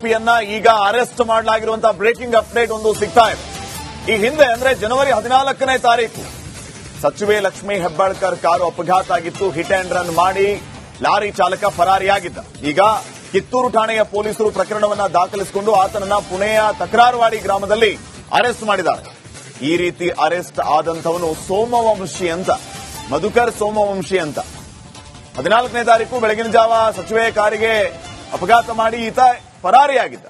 ಆರೋಪಿಯನ್ನ ಈಗ arrest ಮಾಡಲಾಗಿರುವಂತಹ breaking update ಒಂದು ಸಿಗ್ತಾ ಇದೆ. ಈ ಹಿಂದೆ ಅಂದ್ರೆ ಜನವರಿ 14ನೇ ತಾರೀಕು ಸಚಿವೆ ಲಕ್ಷ್ಮೀ ಹೆಬ್ಬಾಳ್ಕರ್ ಕಾರು ಅಪಘಾತ ಆಗಿತ್ತು. ಹಿಟ್ ಅಂಡ್ ರನ್ ಮಾಡಿ ಲಾರಿ ಚಾಲಕ ಫರಾರಿಯಾಗಿದ್ದ. ಈಗ ಕಿತ್ತೂರು ಠಾಣೆಯ ಪೊಲೀಸರು ಪ್ರಕರಣವನ್ನ ದಾಖಲಿಸಿಕೊಂಡು ಆತನನ್ನ ಪುಣೆಯ ತಕರಾರ್ವಾಡಿ ಗ್ರಾಮದಲ್ಲಿ ಅರೆಸ್ಟ್ ಮಾಡಿದ್ದಾರೆ. ಈ ರೀತಿ ಅರೆಸ್ಟ್ ಆದಂತವನು ಸೋಮವಂಶಿ ಅಂತ, ಮಧುಕರ್ ಸೋಮವಂಶಿ ಅಂತ. 14ನೇ ತಾರೀಕು ಬೆಳಗಿನ ಜಾವ ಸಚಿವೆ ಕಾರಿಗೆ ಅಪಘಾತ ಮಾಡಿ ಈತ ಫರಾರಿಯಾಗಿದ್ದ.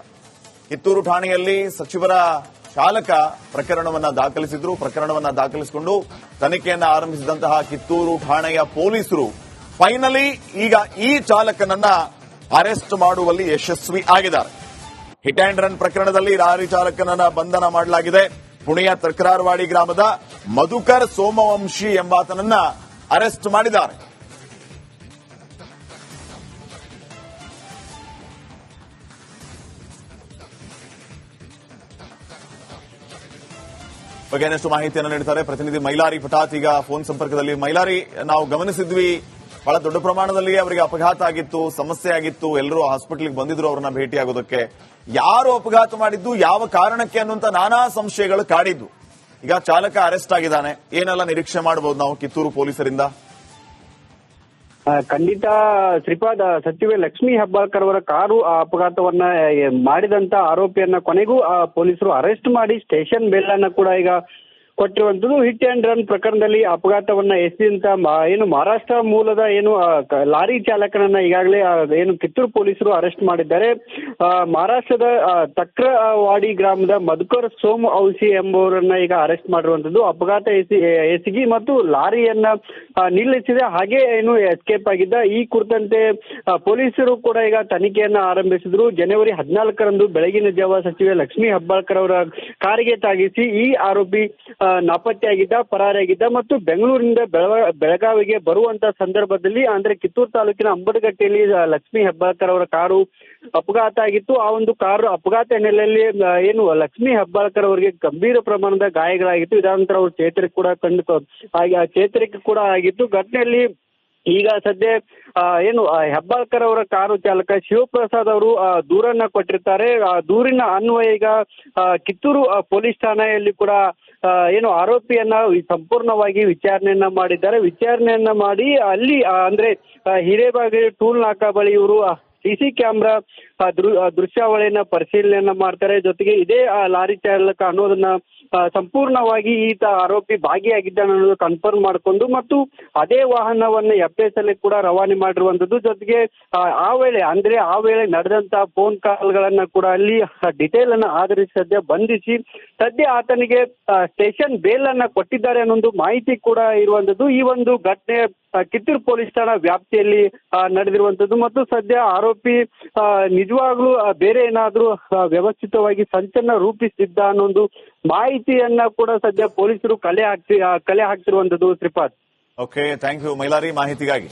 ಕಿತ್ತೂರು ಠಾಣೆಯಲ್ಲಿ ಸಚಿವರ ಚಾಲಕ ಪ್ರಕರಣವನ್ನ ದಾಖಲಿಸಿದ್ರು. ಪ್ರಕರಣವನ್ನ ದಾಖಲಿಸಿಕೊಂಡು ತನಿಖೆಯನ್ನ ಆರಂಭಿಸಿದಂತಹ ಕಿತ್ತೂರು ಠಾಣೆಯ ಪೊಲೀಸರು ಫೈನಲಿ ಈಗ ಈ ಚಾಲಕನನ್ನ ಅರೆಸ್ಟ್ ಮಾಡುವಲ್ಲಿ ಯಶಸ್ವಿ ಆಗಿದ್ದಾರೆ. ಹಿಟ್ ಅಂಡ್ ರನ್ ಪ್ರಕರಣದಲ್ಲಿ ಲಾರಿ ಚಾಲಕನನ್ನ ಬಂಧನ ಮಾಡಲಾಗಿದೆ. ಪುಣೆಯ ತಕರಾರ್ವಾಡಿ ಗ್ರಾಮದ ಮಧುಕರ್ ಸೋಮವಂಶಿ ಎಂಬಾತನನ್ನ ಅರೆಸ್ಟ್ ಮಾಡಿದ್ದಾರೆ. ಬಗ್ಗೆ ಇನ್ನಷ್ಟು ಮಾಹಿತಿಯನ್ನು ನೀಡುತ್ತಾರೆ ಪ್ರತಿನಿಧಿ ಮೈಲಾರಿ ಪಟಾತ್. ಈಗ ಫೋನ್ ಸಂಪರ್ಕದಲ್ಲಿ. ಮೈಲಾರಿ, ನಾವು ಗಮನಿಸಿದ್ವಿ ಬಹಳ ದೊಡ್ಡ ಪ್ರಮಾಣದಲ್ಲಿ ಅವರಿಗೆ ಅಪಘಾತ ಆಗಿತ್ತು, ಸಮಸ್ಯೆ ಆಗಿತ್ತು. ಎಲ್ಲರೂ ಹಾಸ್ಪಿಟಲ್ಗೆ ಬಂದಿದ್ರು ಅವರನ್ನ ಭೇಟಿಯಾಗೋದಕ್ಕೆ. ಯಾರು ಅಪಘಾತ ಮಾಡಿದ್ದು, ಯಾವ ಕಾರಣಕ್ಕೆ ಅನ್ನುವಂತ ನಾನಾ ಸಂಶಯಗಳು ಕಾಡಿದ್ದು. ಈಗ ಚಾಲಕ ಅರೆಸ್ಟ್ ಆಗಿದ್ದಾನೆ. ಏನೆಲ್ಲ ನಿರೀಕ್ಷೆ ಮಾಡಬಹುದು ನಾವು ಕಿತ್ತೂರು ಪೊಲೀಸರಿಂದ? ಖಂಡಿತ ಶ್ರೀಪಾದ್, ಸಚಿವೆ ಲಕ್ಷ್ಮೀ ಹೆಬ್ಬಾಳ್ಕರ್ ಅವರ ಕಾರು ಅಪಘಾತವನ್ನ ಮಾಡಿದಂತ ಆರೋಪಿಯನ್ನ ಕೊನೆಗೂ ಪೊಲೀಸರು ಅರೆಸ್ಟ್ ಮಾಡಿ ಸ್ಟೇಷನ್ ಬೇಲ್ ಅನ್ನ ಕೂಡ ಈಗ ಕೊಟ್ಟಿರುವಂತದ್ದು. ಹಿಟ್ ಅಂಡ್ ರನ್ ಪ್ರಕರಣದಲ್ಲಿ ಅಪಘಾತವನ್ನ ಎಸೆದಂತ ಏನು ಮಹಾರಾಷ್ಟ್ರ ಮೂಲದ ಏನು ಲಾರಿ ಚಾಲಕನನ್ನ ಈಗಾಗಲೇ ಏನು ಕಿತ್ತೂರು ಪೊಲೀಸರು ಅರೆಸ್ಟ್ ಮಾಡಿದ್ದಾರೆ. ಮಹಾರಾಷ್ಟ್ರದ ತಕ್ರವಾಡಿ ಗ್ರಾಮದ ಮಧುಕರ್ ಸೋಮವಂಶಿ ಎಂಬುವರನ್ನ ಈಗ ಅರೆಸ್ಟ್ ಮಾಡಿರುವಂತದ್ದು. ಅಪಘಾತ ಎಸಗಿ ಮತ್ತು ಲಾರಿಯನ್ನ ನಿಲ್ಲಿಸಿದೆ, ಹಾಗೆ ಏನು ಎಸ್ಕೇಪ್ ಆಗಿದ್ದ. ಈ ಕುರಿತಂತೆ ಪೊಲೀಸರು ಕೂಡ ಈಗ ತನಿಖೆಯನ್ನ ಆರಂಭಿಸಿದ್ರು. ಜನವರಿ 14ರಂದು ಬೆಳಗಿನ ಜಾವ ಸಚಿವೆ ಲಕ್ಷ್ಮೀ ಹೆಬ್ಬಾಳ್ಕರ್ ಅವರ ಕಾರಿಗೆ ತಾಗಿಸಿ ಈ ಆರೋಪಿ ನಾಪತ್ತೆಯಾಗಿದ್ದ, ಪರಾರಿಯಾಗಿದ್ದ ಮತ್ತು ಬೆಂಗಳೂರಿನಿಂದ ಬೆಳಗಾವಿಗೆ ಬರುವಂತ ಸಂದರ್ಭದಲ್ಲಿ ಅಂದ್ರೆ ಕಿತ್ತೂರು ತಾಲೂಕಿನ ಅಂಬಡಗಟ್ಟೆಯಲ್ಲಿ ಲಕ್ಷ್ಮೀ ಹೆಬ್ಬಾಳ್ಕರ್ ಅವರ ಕಾರು ಅಪಘಾತ ಆಗಿತ್ತು. ಆ ಒಂದು ಕಾರು ಅಪಘಾತ ಹಿನ್ನೆಲೆಯಲ್ಲಿ ಏನು ಲಕ್ಷ್ಮೀ ಹೆಬ್ಬಾಳ್ಕರ್ ಅವರಿಗೆ ಗಂಭೀರ ಪ್ರಮಾಣದ ಗಾಯಗಳಾಗಿತ್ತು. ಇದಾದ ಅವರು ಚೇತರಿಕೆ ಕೂಡ ಆಗಿತ್ತು. ಘಟನೆಯಲ್ಲಿ ಈಗ ಸದ್ಯ ಏನು ಹೆಬ್ಬಾಳ್ಕರ್ ಅವರ ಕಾರು ಚಾಲಕ ಶಿವಪ್ರಸಾದ್ ಅವರು ದೂರನ್ನ ಕೊಟ್ಟಿರ್ತಾರೆ. ದೂರಿನ ಅನ್ವಯ ಈಗ ಕಿತ್ತೂರು ಪೊಲೀಸ್ ಠಾಣೆಯಲ್ಲಿ ಕೂಡ ಏನು ಆರೋಪಿಯನ್ನ ಸಂಪೂರ್ಣವಾಗಿ ವಿಚಾರಣೆಯನ್ನ ಮಾಡಿದ್ದಾರೆ. ವಿಚಾರಣೆಯನ್ನ ಮಾಡಿ ಅಲ್ಲಿ ಅಂದ್ರೆ ಹಿರೇಬಾಗಿಲು ಟೂಲ್ ನಾಕಾ ಬಳಿ ಇವರು ಸಿಸಿ ಕ್ಯಾಮ್ರಾ ದೃಶ್ಯಾವಳಿಯನ್ನ ಪರಿಶೀಲನೆಯನ್ನ ಮಾಡ್ತಾರೆ. ಜೊತೆಗೆ ಇದೇ ಲಾರಿ ಚಾಲಕ ಅನ್ನೋದನ್ನ ಸಂಪೂರ್ಣವಾಗಿ ಈತ ಆರೋಪಿ ಭಾಗಿಯಾಗಿದ್ದಾನೆ ಅನ್ನೋದು ಕನ್ಫರ್ಮ್ ಮಾಡಿಕೊಂಡು ಮತ್ತು ಅದೇ ವಾಹನವನ್ನ FS ಅಲ್ಲಿ ಕೂಡ ರವಾನೆ ಮಾಡಿರುವಂತದ್ದು. ಜೊತೆಗೆ ಆ ವೇಳೆ ನಡೆದಂತ ಫೋನ್ ಕಾಲ್ಗಳನ್ನ ಕೂಡ ಅಲ್ಲಿ ಡಿಟೇಲ್ ಅನ್ನ ಆಧರಿಸಿ ಸದ್ಯ ಬಂಧಿಸಿ ಸದ್ಯ ಆತನಿಗೆ ಸ್ಟೇಷನ್ ಬೇಲ್ ಅನ್ನ ಕೊಟ್ಟಿದ್ದಾರೆ ಅನ್ನೊಂದು ಮಾಹಿತಿ ಕೂಡ ಇರುವಂತದ್ದು. ಈ ಒಂದು ಘಟನೆ ಕಿತ್ತೂರು ಪೊಲೀಸ್ ಠಾಣಾ ವ್ಯಾಪ್ತಿಯಲ್ಲಿ ನಡೆದಿರುವಂತದ್ದು ಮತ್ತು ಸದ್ಯ ಆರೋಪಿ ನಿಜವಾಗ್ಲೂ ಬೇರೆ ಏನಾದ್ರೂ ವ್ಯವಸ್ಥಿತವಾಗಿ ಸಂಚನ್ನ ರೂಪಿಸಿದ್ದ ಅನ್ನೊಂದು ಮಾಹಿತಿಯನ್ನ ಕೂಡ ಸದ್ಯ ಪೊಲೀಸರು ಕಲೆ ಹಾಕ್ತಿರುವಂತದ್ದು. Shripad, okay, thank you Mailari ಮಾಹಿತಿಗಾಗಿ.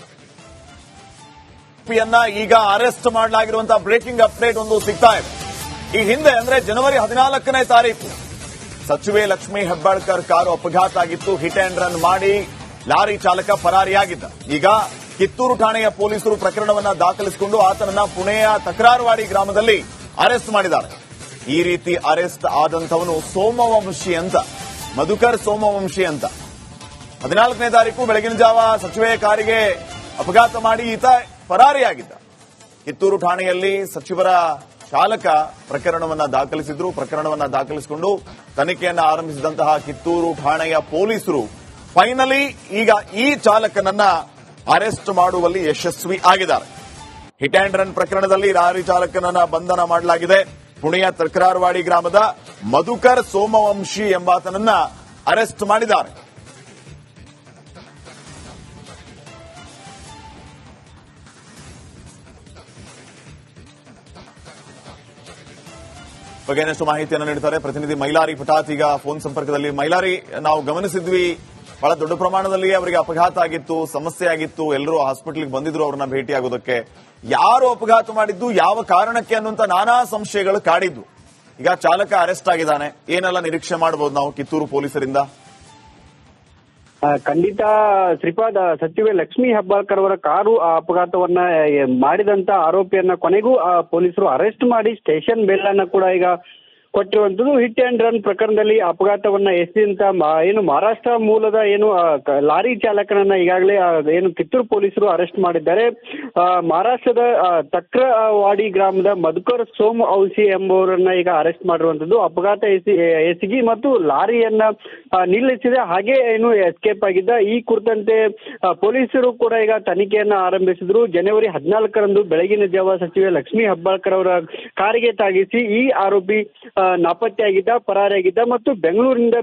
ಈಗ ಅರೆಸ್ಟ್ ಮಾಡಲಾಗಿರುವಂತಹ ಬ್ರೇಕಿಂಗ್ ಅಪ್ಡೇಟ್ ಒಂದು ಸಿಗ್ತಾ ಇದೆ. ಈ ಹಿಂದೆ ಅಂದ್ರೆ ಜನವರಿ 14ನೇ ತಾರೀಕು ಸಚಿವೆ ಲಕ್ಷ್ಮೀ ಹೆಬ್ಬಾಳ್ಕರ್ ಕಾರು ಅಪಘಾತ ಆಗಿತ್ತು. ಹಿಟ್ ಅಂಡ್ ರನ್ ಮಾಡಿ ಲಾರಿ ಚಾಲಕ ಫರಾರಿಯಾಗಿದ್ದ. ಈಗ ಕಿತ್ತೂರು ಠಾಣೆಯ ಪೊಲೀಸರು ಪ್ರಕರಣವನ್ನ ದಾಖಲಿಸಿಕೊಂಡು ಆತನನ್ನ ಪುಣೆಯ ತಕರಾರ್ವಾಡಿ ಗ್ರಾಮದಲ್ಲಿ ಅರೆಸ್ಟ್ ಮಾಡಿದ್ದಾರೆ. ಈ ರೀತಿ ಅರೆಸ್ಟ್ ಆದಂತವನು ಸೋಮವಂಶಿ ಅಂತ, ಮಧುಕರ್ ಸೋಮವಂಶಿ ಅಂತ. 14ನೇ ತಾರೀಕು ಬೆಳಗಿನ ಜಾವ ಸಚಿವೆ ಕಾರಿಗೆ ಅಪಘಾತ ಮಾಡಿ ಈತ ಫರಾರಿಯಾಗಿದ್ದ. ಕಿತ್ತೂರು ಠಾಣೆಯಲ್ಲಿ ಸಚಿವರ ಚಾಲಕ ಪ್ರಕರಣವನ್ನ ದಾಖಲಿಸಿದ್ರು. ಪ್ರಕರಣವನ್ನ ದಾಖಲಿಸಿಕೊಂಡು ತನಿಖೆಯನ್ನ ಆರಂಭಿಸಿದಂತಹ ಕಿತ್ತೂರು ಠಾಣೆಯ ಪೊಲೀಸರು ಫೈನಲಿ ಈಗ ಈ ಚಾಲಕನನ್ನ ಅರೆಸ್ಟ್ ಮಾಡುವಲ್ಲಿ ಯಶಸ್ವಿ ಆಗಿದ್ದಾರೆ. ಹಿಟ್ ಅಂಡ್ ರನ್ ಪ್ರಕರಣದಲ್ಲಿ ಲಾರಿ ಚಾಲಕನನ್ನ ಬಂಧನ ಮಾಡಲಾಗಿದೆ. ಪುಣೆಯ ತಕರಾರ್ವಾಡಿ ಗ್ರಾಮದ ಮಧುಕರ್ ಸೋಮವಂಶಿ ಎಂಬಾತನನ್ನ ಅರೆಸ್ಟ್ ಮಾಡಿದ್ದಾರೆ. ಬಗ್ಗೆ ಇನ್ನಷ್ಟು ಮಾಹಿತಿಯನ್ನು ನೀಡುತ್ತಾರೆ ಪ್ರತಿನಿಧಿ ಮೈಲಾರಿ ಪಟಾತ್. ಈಗ ಫೋನ್ ಸಂಪರ್ಕದಲ್ಲಿ. ಮೈಲಾರಿ, ನಾವು ಗಮನಿಸಿದ್ವಿ ಬಹಳ ದೊಡ್ಡ ಪ್ರಮಾಣದಲ್ಲಿ ಅವರಿಗೆ ಅಪಘಾತ ಆಗಿತ್ತು, ಸಮಸ್ಯೆ ಆಗಿತ್ತು. ಎಲ್ಲರೂ ಹಾಸ್ಪಿಟಲ್ಗೆ ಬಂದಿದ್ರು ಅವರನ್ನ ಭೇಟಿಯಾಗೋದಕ್ಕೆ. ಯಾರು ಅಪಘಾತ ಮಾಡಿದ್ದು, ಯಾವ ಕಾರಣಕ್ಕೆ ಅನ್ನುವಂತ ನಾನಾ ಸಂಶಯಗಳು ಕಾಡಿದ್ದು. ಈಗ ಚಾಲಕ ಅರೆಸ್ಟ್ ಆಗಿದ್ದಾನೆ. ಏನೆಲ್ಲ ನಿರೀಕ್ಷೆ ಮಾಡಬಹುದು ನಾವು ಕಿತ್ತೂರು ಪೊಲೀಸರಿಂದ? ಖಂಡಿತ ಶ್ರೀಪಾದ್, ಸಚಿವೆ ಲಕ್ಷ್ಮೀ ಹೆಬ್ಬಾಳ್ಕರ್ ಅವರ ಕಾರು ಅಪಘಾತವನ್ನ ಮಾಡಿದಂತ ಆರೋಪಿಯನ್ನ ಕೊನೆಗೂ ಪೊಲೀಸರು ಅರೆಸ್ಟ್ ಮಾಡಿ ಸ್ಟೇಷನ್ ಬೇಲ್ ಅನ್ನ ಕೂಡ ಈಗ ಕೊಟ್ಟಿರುವಂತದ್ದು. ಹಿಟ್ ಅಂಡ್ ರನ್ ಪ್ರಕರಣದಲ್ಲಿ ಅಪಘಾತವನ್ನ ಎಸೆದಂತ ಏನು ಮಹಾರಾಷ್ಟ್ರ ಮೂಲದ ಲಾರಿ ಚಾಲಕನನ್ನ ಈಗಾಗಲೇ ಏನು ಕಿತ್ತೂರು ಪೊಲೀಸರು ಅರೆಸ್ಟ್ ಮಾಡಿದ್ದಾರೆ. ಮಹಾರಾಷ್ಟ್ರದ ತಕ್ರವಾಡಿ ಗ್ರಾಮದ ಮಧುಕರ್ ಸೋಮ್ ಔಸಿ ಎಂಬುವರನ್ನ ಈಗ ಅರೆಸ್ಟ್ ಮಾಡಿರುವಂತದ್ದು. ಅಪಘಾತ ಎಸಗಿ ಮತ್ತು ಲಾರಿಯನ್ನ ನಿಲ್ಲಿಸಿದೆ, ಹಾಗೆ ಎಸ್ಕೇಪ್ ಆಗಿದ್ದ. ಈ ಕುರಿತಂತೆ ಪೊಲೀಸರು ಕೂಡ ಈಗ ತನಿಖೆಯನ್ನ ಆರಂಭಿಸಿದ್ರು. ಜನವರಿ 14ರಂದು ಬೆಳಗಿನ ಜಾವ ಸಚಿವೆ ಲಕ್ಷ್ಮೀ ಹೆಬ್ಬಾಳ್ಕರ್ ಅವರ ಕಾರಿಗೆ ತಾಗಿಸಿ ಈ ಆರೋಪಿ ನಾಪತ್ತೆಯಾಗಿದ್ದ, ಪರಾರಿಯಾಗಿದ್ದ ಮತ್ತು ಬೆಂಗಳೂರಿನಿಂದ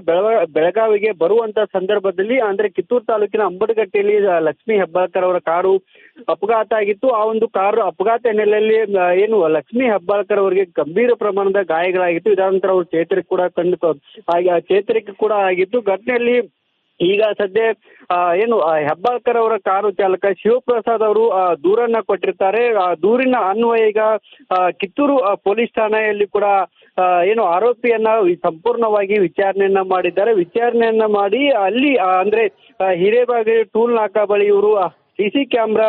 ಬೆಳಗಾವಿಗೆ ಬರುವಂತ ಸಂದರ್ಭದಲ್ಲಿ ಅಂದ್ರೆ ಕಿತ್ತೂರು ತಾಲೂಕಿನ ಅಂಬಡಗಟ್ಟೆಯಲ್ಲಿ ಲಕ್ಷ್ಮೀ ಹೆಬ್ಬಾಳ್ಕರ್ ಅವರ ಕಾರು ಅಪಘಾತ ಆಗಿತ್ತು. ಆ ಒಂದು ಕಾರು ಅಪಘಾತ ಹಿನ್ನೆಲೆಯಲ್ಲಿ ಲಕ್ಷ್ಮೀ ಹೆಬ್ಬಾಳ್ಕರ್ ಅವರಿಗೆ ಗಂಭೀರ ಪ್ರಮಾಣದ ಗಾಯಗಳಾಗಿತ್ತು. ಇದಾದ ಅವರು ಚೇತರಿಕೆ ಕೂಡ ಆಗಿತ್ತು. ಘಟನೆಯಲ್ಲಿ ಈಗ ಸದ್ಯ ಹೆಬ್ಬಾಳ್ಕರ್ ಅವರ ಕಾರು ಚಾಲಕ ಶಿವಪ್ರಸಾದ್ ಅವರು ದೂರನ್ನ ಕೊಟ್ಟಿರ್ತಾರೆ. ದೂರಿನ ಅನ್ವಯ ಈಗ ಕಿತ್ತೂರು ಪೊಲೀಸ್ ಠಾಣೆಯಲ್ಲಿ ಕೂಡ ಆರೋಪಿಯನ್ನ ಸಂಪೂರ್ಣವಾಗಿ ವಿಚಾರಣೆಯನ್ನ ಮಾಡಿದ್ದಾರೆ. ವಿಚಾರಣೆಯನ್ನ ಮಾಡಿ ಅಲ್ಲಿ ಅಂದ್ರೆ ಹಿರೇಬಾಗೇರಿ ಟೂಲ್ ನಾಕಾ ಬಳಿ ಇವರು ಸಿಸಿ ಕ್ಯಾಮ್ರಾ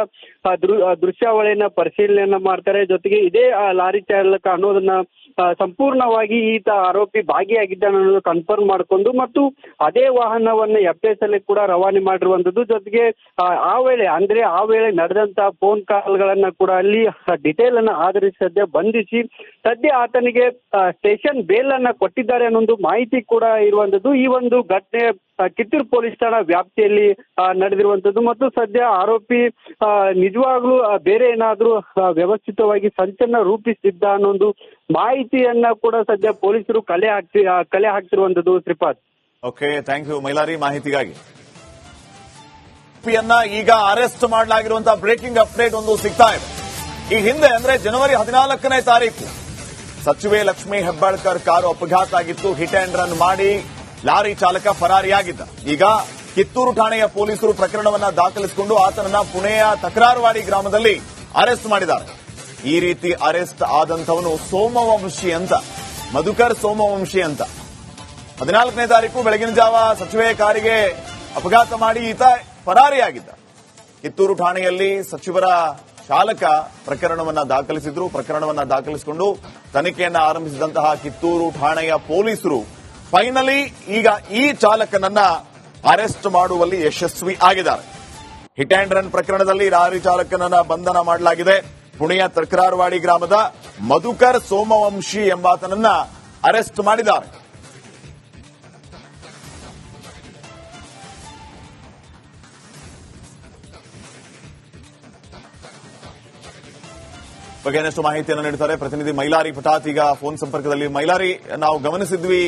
ದೃಶ್ಯಾವಳಿಯನ್ನ ಪರಿಶೀಲನೆಯನ್ನ ಮಾಡ್ತಾರೆ. ಜೊತೆಗೆ ಇದೇ ಲಾರಿ ಚಾಲಕ ಅನ್ನೋದನ್ನ ಸಂಪೂರ್ಣವಾಗಿ ಈತ ಆರೋಪಿ ಭಾಗಿಯಾಗಿದ್ದಾನೆ ಅನ್ನೋದು ಕನ್ಫರ್ಮ್ ಮಾಡಿಕೊಂಡು ಮತ್ತು ಅದೇ ವಾಹನವನ್ನ FS ಕೂಡ ರವಾನೆ ಮಾಡಿರುವಂತದ್ದು. ಜೊತೆಗೆ ಆ ವೇಳೆ ನಡೆದಂತ ಫೋನ್ ಕಾಲ್ಗಳನ್ನ ಕೂಡ ಅಲ್ಲಿ ಡಿಟೇಲ್ ಅನ್ನ ಆಧರಿಸಿ ಸದ್ಯ ಬಂಧಿಸಿ ಸದ್ಯ ಆತನಿಗೆ ಸ್ಟೇಷನ್ ಬೇಲ್ ಅನ್ನ ಕೊಟ್ಟಿದ್ದಾರೆ ಅನ್ನೊಂದು ಮಾಹಿತಿ ಕೂಡ ಇರುವಂತದ್ದು. ಈ ಒಂದು ಘಟನೆ ಕಿತ್ತೂರು ಪೊಲೀಸ್ ಠಾಣಾ ವ್ಯಾಪ್ತಿಯಲ್ಲಿ ನಡೆದಿರುವಂತದ್ದು ಮತ್ತು ಸದ್ಯ ಆರೋಪಿ ನಿಜವಾಗ್ಲೂ ಬೇರೆ ಏನಾದ್ರೂ ವ್ಯವಸ್ಥಿತವಾಗಿ ಸಂಚನ್ನ ರೂಪಿಸಿದ್ದ ಅನ್ನೊಂದು ಮಾಹಿತಿಯನ್ನ ಕೂಡ ಸದ್ಯ ಪೊಲೀಸರು ಕಲೆ ಹಾಕ್ತಿರುವಂತದ್ದು. Shripad, okay, thank you Mailari ಮಾಹಿತಿಗಾಗಿ. ಈಗ ಅರೆಸ್ಟ್ ಮಾಡಲಾಗಿರುವಂತಹ ಬ್ರೇಕಿಂಗ್ ಅಪ್ಡೇಟ್ ಒಂದು ಸಿಗ್ತಾ ಇದೆ. ಈ ಹಿಂದೆ ಅಂದ್ರೆ ಜನವರಿ 14ನೇ ತಾರೀಕು ಸಚಿವೆ ಲಕ್ಷ್ಮೀ ಹೆಬ್ಬಾಳ್ಕರ್ ಕಾರು ಅಪಘಾತ ಆಗಿತ್ತು. ಹಿಟ್ ಅಂಡ್ ರನ್ ಮಾಡಿ ಲಾರಿ ಚಾಲಕ ಫರಾರಿಯಾಗಿದ್ದ. ಈಗ ಕಿತ್ತೂರು ಠಾಣೆಯ ಪೊಲೀಸರು ಪ್ರಕರಣವನ್ನ ದಾಖಲಿಸಿಕೊಂಡು ಆತನನ್ನ ಪುಣೆಯ ತಕರಾರ್ವಾಡಿ ಗ್ರಾಮದಲ್ಲಿ ಅರೆಸ್ಟ್ ಮಾಡಿದ್ದಾರೆ. ಈ ರೀತಿ ಅರೆಸ್ಟ್ ಆದಂತವನು ಸೋಮವಂಶಿ ಅಂತ, ಮಧುಕರ್ ಸೋಮವಂಶಿ ಅಂತ. 14ನೇ ತಾರೀಕು ಬೆಳಗಿನ ಜಾವ ಸಚಿವೆ ಕಾರಿಗೆ ಅಪಘಾತ ಮಾಡಿ ಈತ ಫರಾರಿಯಾಗಿದ್ದ. ಕಿತ್ತೂರು ಠಾಣೆಯಲ್ಲಿ ಸಚಿವರ ಚಾಲಕ ಪ್ರಕರಣವನ್ನ ದಾಖಲಿಸಿದ್ರು. ಪ್ರಕರಣವನ್ನ ದಾಖಲಿಸಿಕೊಂಡು ತನಿಖೆಯನ್ನ ಆರಂಭಿಸಿದಂತಹ ಕಿತ್ತೂರು ಠಾಣೆಯ ಪೊಲೀಸರು ಫೈನಲಿ ಈಗ ಈ ಚಾಲಕನನ್ನ ಅರೆಸ್ಟ್ ಮಾಡುವಲ್ಲಿ ಯಶಸ್ವಿ ಆಗಿದ್ದಾರೆ. ಹಿಟ್ ಅಂಡ್ ರನ್ ಪ್ರಕರಣದಲ್ಲಿ ಲಾರಿ ಚಾಲಕನನ್ನ ಬಂಧನ ಮಾಡಲಾಗಿದೆ. ಪುಣೆಯ ತಕರಾರ್ವಾಡಿ ಗ್ರಾಮದ ಮಧುಕರ್ ಸೋಮವಂಶಿ ಎಂಬಾತನನ್ನ ಅರೆಸ್ಟ್ ಮಾಡಿದ್ದಾರೆ. ಬಗ್ಗೆ ಇನ್ನಷ್ಟು ಮಾಹಿತಿಯನ್ನು ನೀಡುತ್ತಾರೆ ಪ್ರತಿನಿಧಿ ಮೈಲಾರಿ ಪಟಾತ್. ಈಗ ಫೋನ್ ಸಂಪರ್ಕದಲ್ಲಿ. ಮೈಲಾರಿ, ನಾವು ಗಮನಿಸಿದ್ವಿ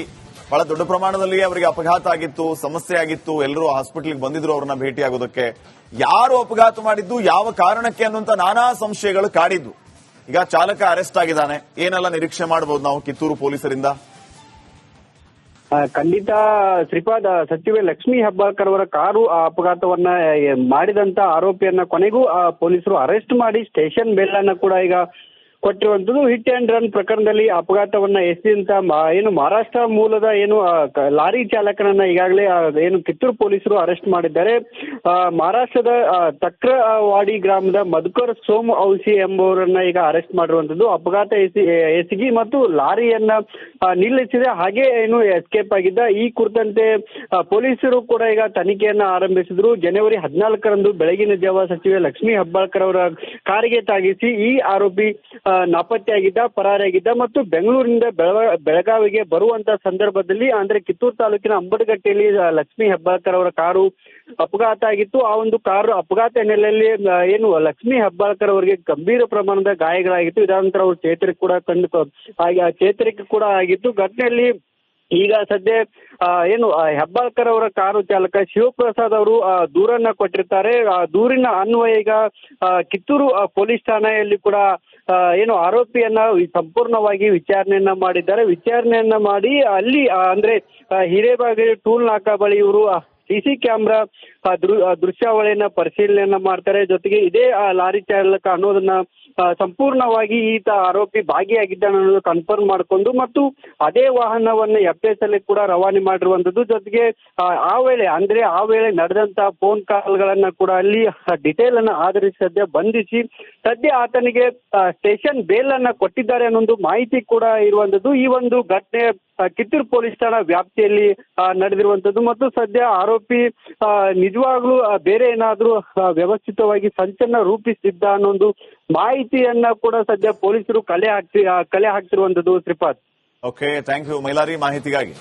ಬಹಳ ದೊಡ್ಡ ಪ್ರಮಾಣದಲ್ಲಿ ಅವರಿಗೆ ಅಪಘಾತ ಆಗಿತ್ತು, ಸಮಸ್ಯೆ ಆಗಿತ್ತು. ಎಲ್ಲರೂ ಹಾಸ್ಪಿಟಲ್ಗೆ ಬಂದಿದ್ರು ಅವರನ್ನ ಭೇಟಿಯಾಗೋದಕ್ಕೆ. ಯಾರು ಅಪಘಾತ ಮಾಡಿದ್ದು, ಯಾವ ಕಾರಣಕ್ಕೆ ಅನ್ನುವಂತ ನಾನಾ ಸಂಶಯಗಳು ಕಾಡಿದ್ದು. ಈಗ ಚಾಲಕ ಅರೆಸ್ಟ್ ಆಗಿದ್ದಾನೆ. ಏನೆಲ್ಲ ನಿರೀಕ್ಷೆ ಮಾಡಬಹುದು ನಾವು ಕಿತ್ತೂರು ಪೊಲೀಸರಿಂದ? ಖಂಡಿತ ಶ್ರೀಪಾದ್, ಸಚಿವೆ ಲಕ್ಷ್ಮೀ ಹೆಬ್ಬಾಳ್ಕರ್ ಅವರ ಕಾರು ಅಪಘಾತವನ್ನ ಮಾಡಿದಂತ ಆರೋಪಿಯನ್ನ ಕೊನೆಗೂ ಪೊಲೀಸರು ಅರೆಸ್ಟ್ ಮಾಡಿ ಸ್ಟೇಷನ್ ಬೇಲ್ ಅನ್ನ ಕೂಡ ಈಗ ಕೊಟ್ಟಿರುವಂತದ್ದು. ಹಿಟ್ ಅಂಡ್ ರನ್ ಪ್ರಕರಣದಲ್ಲಿ ಅಪಘಾತವನ್ನ ಎಸೆದಂತ ಮಹಾರಾಷ್ಟ್ರ ಮೂಲದ ಲಾರಿ ಚಾಲಕನನ್ನ ಈಗಾಗಲೇ ಕಿತ್ತೂರು ಪೊಲೀಸರು ಅರೆಸ್ಟ್ ಮಾಡಿದ್ದಾರೆ. ಮಹಾರಾಷ್ಟ್ರದ ತಕ್ರವಾಡಿ ಗ್ರಾಮದ ಮಧುಕರ್ ಸೋಮ್ ಔಸಿ ಎಂಬುವರನ್ನ ಈಗ ಅರೆಸ್ಟ್ ಮಾಡಿರುವಂತದ್ದು. ಅಪಘಾತ ಎಸಗಿ ಮತ್ತು ಲಾರಿಯನ್ನ ನಿಲ್ಲಿಸಿದೆ, ಹಾಗೆ ಎಸ್ಕೇಪ್ ಆಗಿದ್ದ. ಈ ಕುರಿತಂತೆ ಪೊಲೀಸರು ಕೂಡ ಈಗ ತನಿಖೆಯನ್ನ ಆರಂಭಿಸಿದ್ರು. ಜನವರಿ 14ರಂದು ಬೆಳಗಿನ ಜಾವ ಸಚಿವೆ ಲಕ್ಷ್ಮೀ ಹೆಬ್ಬಾಳ್ಕರ್ ಅವರ ಕಾರಿಗೆ ತಾಗಿಸಿ ಈ ಆರೋಪಿ ನಾಪತ್ತೆಯಾಗಿದ್ದ, ಪರಾರಿಯಾಗಿದ್ದ ಮತ್ತು ಬೆಂಗಳೂರಿನಿಂದ ಬೆಳಗಾವಿಗೆ ಬರುವಂತ ಸಂದರ್ಭದಲ್ಲಿ ಅಂದ್ರೆ ಕಿತ್ತೂರು ತಾಲೂಕಿನ ಅಂಬಡಗಟ್ಟೆಯಲ್ಲಿ ಲಕ್ಷ್ಮೀ ಹೆಬ್ಬಾಳ್ಕರ್ ಅವರ ಕಾರು ಅಪಘಾತ ಆಗಿತ್ತು. ಆ ಒಂದು ಕಾರು ಅಪಘಾತ ಹಿನ್ನೆಲೆಯಲ್ಲಿ ಲಕ್ಷ್ಮೀ ಹೆಬ್ಬಾಳ್ಕರ್ ಅವರಿಗೆ ಗಂಭೀರ ಪ್ರಮಾಣದ ಗಾಯಗಳಾಗಿತ್ತು. ಇದಾದ ಅವರು ಚೇತರಿಕೆ ಕೂಡ ಆಗಿತ್ತು. ಘಟನೆಯಲ್ಲಿ ಈಗ ಸದ್ಯ ಹೆಬ್ಬಾಳ್ಕರ್ ಅವರ ಕಾರು ಚಾಲಕ ಶಿವಪ್ರಸಾದ್ ಅವರು ದೂರನ್ನ ಕೊಟ್ಟಿರ್ತಾರೆ. ದೂರಿನ ಅನ್ವಯ ಈಗ ಕಿತ್ತೂರು ಪೊಲೀಸ್ ಠಾಣೆಯಲ್ಲಿ ಕೂಡ ಆರೋಪಿಯನ್ನ ಸಂಪೂರ್ಣವಾಗಿ ವಿಚಾರಣೆಯನ್ನ ಮಾಡಿದ್ದಾರೆ. ವಿಚಾರಣೆಯನ್ನ ಮಾಡಿ ಅಲ್ಲಿ ಅಂದ್ರೆ ಹಿರೇಬಾಗೇರಿ ಟೂಲ್ ನಾಕಾ ಬಳಿ ಇವರು ಸಿಸಿ ಕ್ಯಾಮ್ರಾ ದೃಶ್ಯಾವಳಿಯನ್ನ ಪರಿಶೀಲನೆಯನ್ನ ಮಾಡ್ತಾರೆ. ಜೊತೆಗೆ ಇದೇ ಲಾರಿ ಚಾಲಕ ಅನ್ನೋದನ್ನ ಸಂಪೂರ್ಣವಾಗಿ ಈತ ಆರೋಪಿ ಭಾಗಿಯಾಗಿದ್ದಾನೆ ಅನ್ನೋದು ಕನ್ಫರ್ಮ್ ಮಾಡಿಕೊಂಡು ಮತ್ತು ಅದೇ ವಾಹನವನ್ನ FS ಅಲ್ಲಿ ಕೂಡ ರವಾನೆ ಮಾಡಿರುವಂತದ್ದು. ಜೊತೆಗೆ ಆ ವೇಳೆ ನಡೆದಂತಹ ಫೋನ್ ಕಾಲ್ಗಳನ್ನ ಕೂಡ ಅಲ್ಲಿ ಡಿಟೇಲ್ ಅನ್ನ ಆಧರಿಸಿ ಸದ್ಯ ಬಂಧಿಸಿ ಸದ್ಯ ಆತನಿಗೆ ಸ್ಟೇಷನ್ ಬೇಲ್ ಅನ್ನ ಕೊಟ್ಟಿದ್ದಾರೆ ಅನ್ನೋ ಮಾಹಿತಿ ಕೂಡ ಇರುವಂತದ್ದು. ಈ ಒಂದು ಘಟನೆ ಕಿತ್ತೂರು ಪೊಲೀಸ್ ಠಾಣಾ ವ್ಯಾಪ್ತಿಯಲ್ಲಿ ನಡೆದಿರುವಂತದ್ದು ಮತ್ತು ಸದ್ಯ ಆರೋಪಿ ನಿಜವಾಗ್ಲೂ ಬೇರೆ ಏನಾದ್ರೂ ವ್ಯವಸ್ಥಿತವಾಗಿ ಸಂಚನ್ನ ರೂಪಿಸಿದ್ದ ಅನ್ನೋ ಮಾಹಿತಿಯನ್ನ ಕೂಡ ಸದ್ಯ ಪೊಲೀಸರು ಕಲೆ ಹಾಕ್ತಿರುವಂತದ್ದು. Shripad. Okay, thank you Mailari ಮಾಹಿತಿಗಾಗಿ.